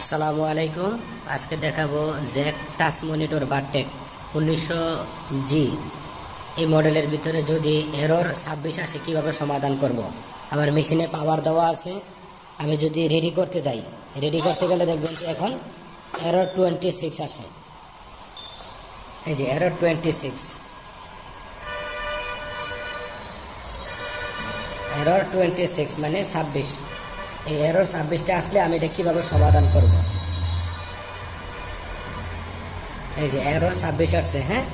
আসসালামু আলাইকুম। আজকে দেখাবো জ্যাক টাচ মনিটর বারটেক 1900G। এই মডেলের ভিতরে যদি এরর 26 আসে কীভাবে সমাধান করব। আমার মেশিনে পাওয়ার দেওয়া আছে, আমি যদি রেডি করতে যাই, রেডি করতে গেলে দেখবেন যে এখন এরর 26 আসে। এই যে এরর 26, এরর 26 মানে 26। এই এরর 26টা আসলে আমি এটা কীভাবে সমাধান করব। এই যে এরর 26 আসছে, হ্যাঁ,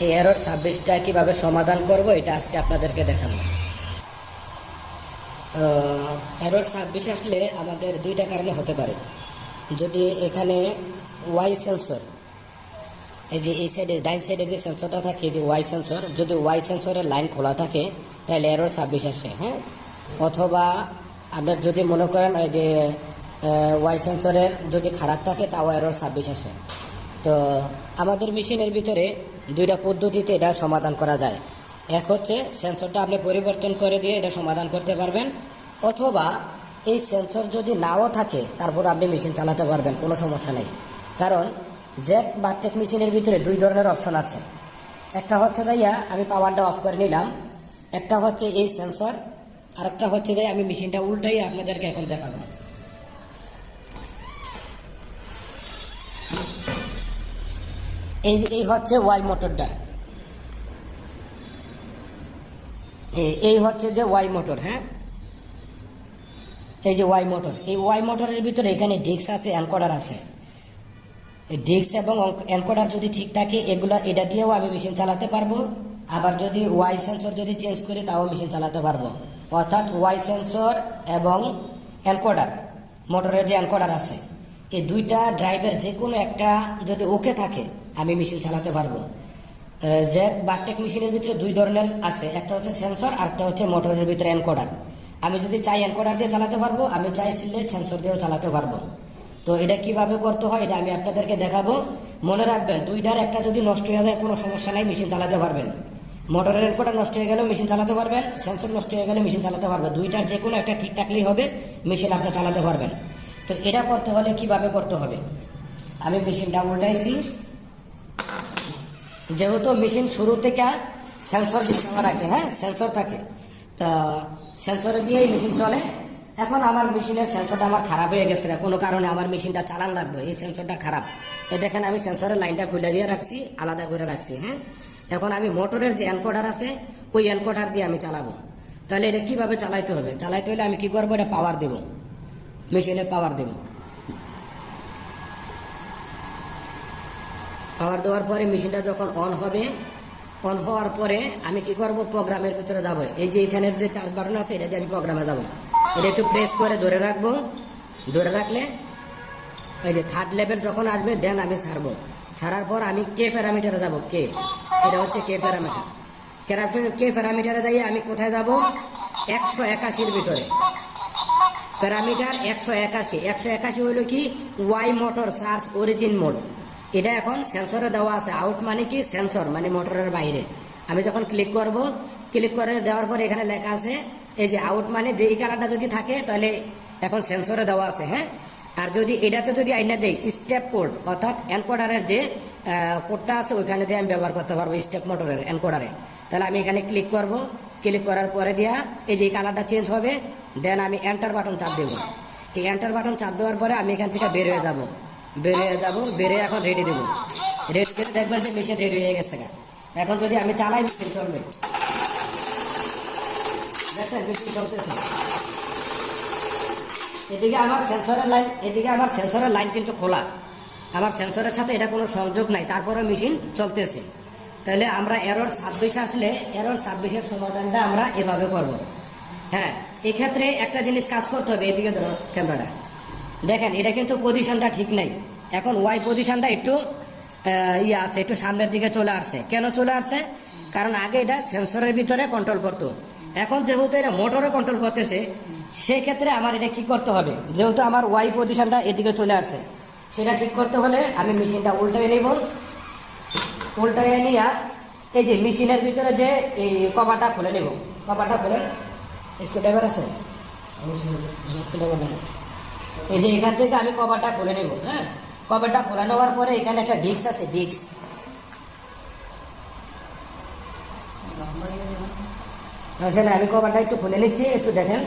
এই এরর 26টা কীভাবে সমাধান করব এটা আজকে আপনাদেরকে দেখাবো। এরর 26 আসলে আমাদের দুইটা কারণে হতে পারে। যদি এখানে ওয়াই সেন্সর, এই যে এই সাইডে ডাইন সাইডে যে সেন্সরটা থাকে, যে ওয়াই সেন্সর, যদি ওয়াই সেন্সরের লাইন খোলা থাকে তাহলে এরর 26 আসে, হ্যাঁ। অথবা আপনার যদি মনে করেন ওই যে ওয়াই সেন্সরের যদি খারাপ থাকে তাও এরর 26 আসে। তো আমাদের মেশিনের ভিতরে দুইটা পদ্ধতিতে এটা সমাধান করা যায়। এক হচ্ছে সেন্সরটা আপনি পরিবর্তন করে দিয়ে এটা সমাধান করতে পারবেন, অথবা এই সেন্সর যদি নাও থাকে তারপর আপনি মেশিন চালাতে পারবেন, কোনো সমস্যা নেই। কারণ জ্যাক বারটেক মেশিনের ভিতরে দুই ধরনের অপশন আছে। একটা হচ্ছে যাইয়া আমি পাওয়ারটা অফ করে নিলাম, একটা হচ্ছে এই সেন্সর, আর একটা হচ্ছে যে আমি মেশিনটা উল্টাই আপনাদেরকে এখন দেখাবো। এই হচ্ছে ওয়াই মোটরটা, এই হচ্ছে যে ওয়াই মোটর, হ্যাঁ, এই যে ওয়াই মোটর। এই ওয়াই মোটরের ভিতরে এখানে ডিস্ক আছে, এনকোডার আছে। এই ডিস্ক এবং এনকোডার যদি ঠিক থাকে এগুলা এটা দিয়েও আমি মেশিন চালাতে পারবো। আবার যদি ওয়াই সেন্সর যদি চেঞ্জ করি তাও মেশিন চালাতে পারবো। অর্থাৎ ওয়াই সেন্সর এবং এনকোডার, মোটরের যে এনকোডার আছে, এই দুইটা ড্রাইভের যে কোনো একটা যদি ওকে থাকে আমি মেশিন চালাতে পারবো। যে বারটেক মেশিনের ভিতরে দুই ধরনের আছে, একটা হচ্ছে সেন্সর আর একটা হচ্ছে মোটরের ভিতরে এনকোডার। আমি যদি চাই এনকোডার দিয়ে চালাতে পারবো, আমি চাইছিলে সেন্সর দিয়েও চালাতে পারবো। তো এটা কিভাবে করতে হয় এটা আমি আপনাদেরকে দেখাবো। মনে রাখবেন দুইটার একটা যদি নষ্ট হয়ে যায় কোনো সমস্যা নাই, মেশিন চালাতে পারবেন। মোটরের এনকোডার নষ্ট হয়ে গেলেও মেশিন চালাতে পারবেন, সেন্সর নষ্ট হয়ে গেলে মেশিন চালাতে পারবেন। দুইটার যে কোনো একটা ঠিক থাকলেই হবে, মেশিন আপনি চালাতে পারবেন। তো এটা করতে হলে কিভাবে করতে হবে, আমি মেশিনটা উল্টাইছি। যেহেতু মেশিন শুরু থেকে সেন্সর দেওয়া রাখে, হ্যাঁ, সেন্সর থাকে, তা সেন্সরে দিয়েই মেশিন চলে। এখন আমার মেশিনের সেন্সরটা আমার খারাপ হয়ে গেছে, কোনো কারণে আমার মেশিনটা চালান লাগবে, এই সেন্সরটা খারাপ। এই দেখেন আমি সেন্সরের লাইনটা খুলে দিয়ে রাখছি, আলাদা করে রাখছি, হ্যাঁ। এখন আমি মোটরের যে এনকোডার আছে ওই এনকোডার দিয়ে আমি চালাবো। তাহলে এটা কিভাবে চালাইতে হবে, চালাইতে হলে আমি কি করবো, এটা পাওয়ার দেবো, মেশিনে পাওয়ার দেবো। পাওয়ার দেওয়ার পরে মেশিনটা যখন অন হবে, অন হওয়ার পরে আমি কি করব, প্রোগ্রামের ভিতরে যাবো। এই যে এখানের যে চার্জ বাটন আছে এটা দিয়ে আমি প্রোগ্রামে যাবো। এটা একটু প্রেস করে ধরে রাখবো, ধরে রাখলে এই যে থার্ড লেভেল যখন আসবে দেন আমি ছাড়বো। ছাড়ার পর আমি কে প্যারামিটারে যাবো, কে, এটা হচ্ছে কে প্যারামিটার। কে প্যারামিটারে যাই আমি কোথায় যাব, 181-র ভিতরে প্যারামিটার 181। 181 হইল কি, Y motor search origin mode. এটা এখন সেন্সরে দেওয়া আছে। আউট মানে কি, সেন্সর মানে মোটরের বাইরে। আমি যখন ক্লিক করব, ক্লিক করে দেওয়ার পরে এখানে লেখা আছে এই যে আউট মানে যে এই কালারটা যদি থাকে তাহলে এখন সেন্সরে দেওয়া আছে, হ্যাঁ। আর যদি এটাতে যদি আইনা দেই স্টেপ কোড, অর্থাৎ এনকোডারের যে কোডটা আছে ওইখানে দিয়ে আমি ব্যবহার করতে পারবো স্টেপ মোটরের এনকোডারে। তাহলে আমি এখানে ক্লিক করব, ক্লিক করার পরে দিয়া এই যে কালারটা চেঞ্জ হবে, দেন আমি এন্টার বাটন চাপ দেবো। এই এন্টার বাটন চাপ দেওয়ার পরে আমি এখান থেকে বের হয়ে যাবো, বেরে এখন রেডি দেবো। রেডি করে দেখবেন যে মেশিন রেডি হয়ে গেছে। এখন যদি আমি চালাই মেশিন চলবে, দেখছেন মেশিন চলতেছে। এদিকে আমার সেন্সরের লাইন, এদিকে আমার সেন্সরের লাইন কিন্তু খোলা, আমার সেন্সরের সাথে এটা কোনো সংযোগ নাই, তারপরে মেশিন চলতেছে। তাহলে আমরা এরর 26 আসলে এরর 26-এর সমাধানটা আমরা এভাবে করব। হ্যাঁ, এক্ষেত্রে একটা জিনিস কাজ করতে হবে। এদিকে ধরো ক্যামেরাটা, দেখেন এটা কিন্তু পজিশনটা ঠিক নাই। এখন ওয়াই পজিশনটা একটু আছে, একটু সামনের দিকে চলে আসছে। কেন চলে আসছে, কারণ আগে এটা সেন্সরের ভিতরে কন্ট্রোল করতো, এখন যেহেতু এটা মোটরে কন্ট্রোল করতেছে, সেই ক্ষেত্রে আমার এটা কি করতে হবে, যেহেতু আমার ওয়াই পজিশনটা এদিকে চলে আসছে, সেটা ঠিক করতে হলে আমি মেশিনটা উল্টাই নিব। উল্টাই নিয়ে এই যে মেশিনের ভিতরে যে এই কভারটা খুলে নেব, কভারটা খুলে, স্ক্রুড্রাইভার আছে, স্ক্রুড্রাইভার নেব। এই যে এখান থেকে আমি কভারটা খুলে নেব। হ্যাঁ, কভারটা খুলে নেওয়ার পরে এখানে একটা ডিস্ক আছে, ডিস্ক। আসলে আমি কভারটা একটু খুলে নিচ্ছি, একটু দেখেন।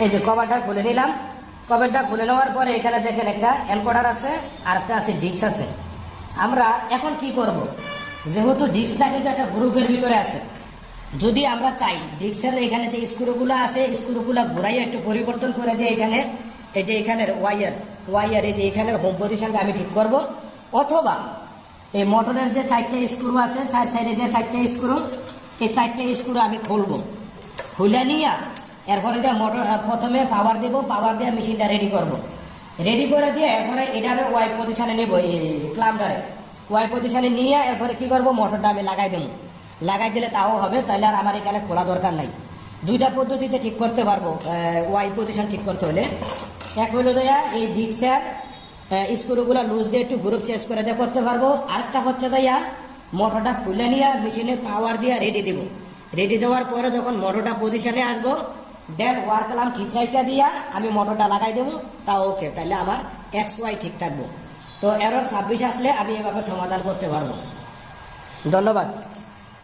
এই যে কভারটা খুলে নিলাম। কভারটা খুলে নেওয়ার পরে এখানে দেখেন একটা এনকোডার আছে, আর একটা আছে ডিস্ক আছে। আমরা এখন কি করব, যেহেতু ডিস্কটা কিন্তু একটা গ্রুপের ভিতরে আছে, যদি আমরা চাই ডিস্কের এখানে যে স্ক্রুগুলো আছে স্ক্রুগুলো ঘুরাই একটু পরিবর্তন করে দিয়ে এখানে এই যে এখানের ওয়াইয়ার এই যে এখানের হোম পজিশনটা আমি ঠিক করব, অথবা এই মোটরের যে 4টা স্ক্রু আছে, 4 সাইডে যে 4টা স্ক্রু, এই 4টা স্ক্রু আমি খুলবো। খুলে নিয়ে এরপরে মোটর প্রথমে পাওয়ার দেবো, পাওয়ার দিয়ে মেশিনটা রেডি করব। রেডি করে দিয়ে এরপরে এটা আমি ওয়াই পজিশনে নেবো, এই ক্লাম্বারে ওয়াই পজিশনে নিয়ে এরপরে কি করব, মোটরটা আমি লাগাই দেবো। লাগাই দিলে তাও হবে, তাহলে আর আমার এখানে খোলা দরকার নাই। দুইটা পদ্ধতিতে ঠিক করতে পারবো ওয়াই পজিশন ঠিক করতে হলে। এক হলো দেয়া এই ডিস্কের স্ক্রুগুলো লুজ দিয়ে একটু গ্রুপ চেঞ্জ করে দিয়ে করতে পারবো। আরেকটা হচ্ছে দেয়া মোটরটা খুলে নিয়ে মেশিনে পাওয়ার দিয়ে রেডি দেবো। রেডি দেওয়ার পরে যখন মোটরটা পজিশনে আসবো, দেন ওয়ার কালাম ঠিক রাইখা দিয়া আমি মোটরটা লাগাই দেবো, তা ওকে, তাহলে আমার এক্স ওয়াই ঠিক থাকবো। তো এরর 26 আসলে আমি এভাবে সমাধান করতে পারবো। ধন্যবাদ।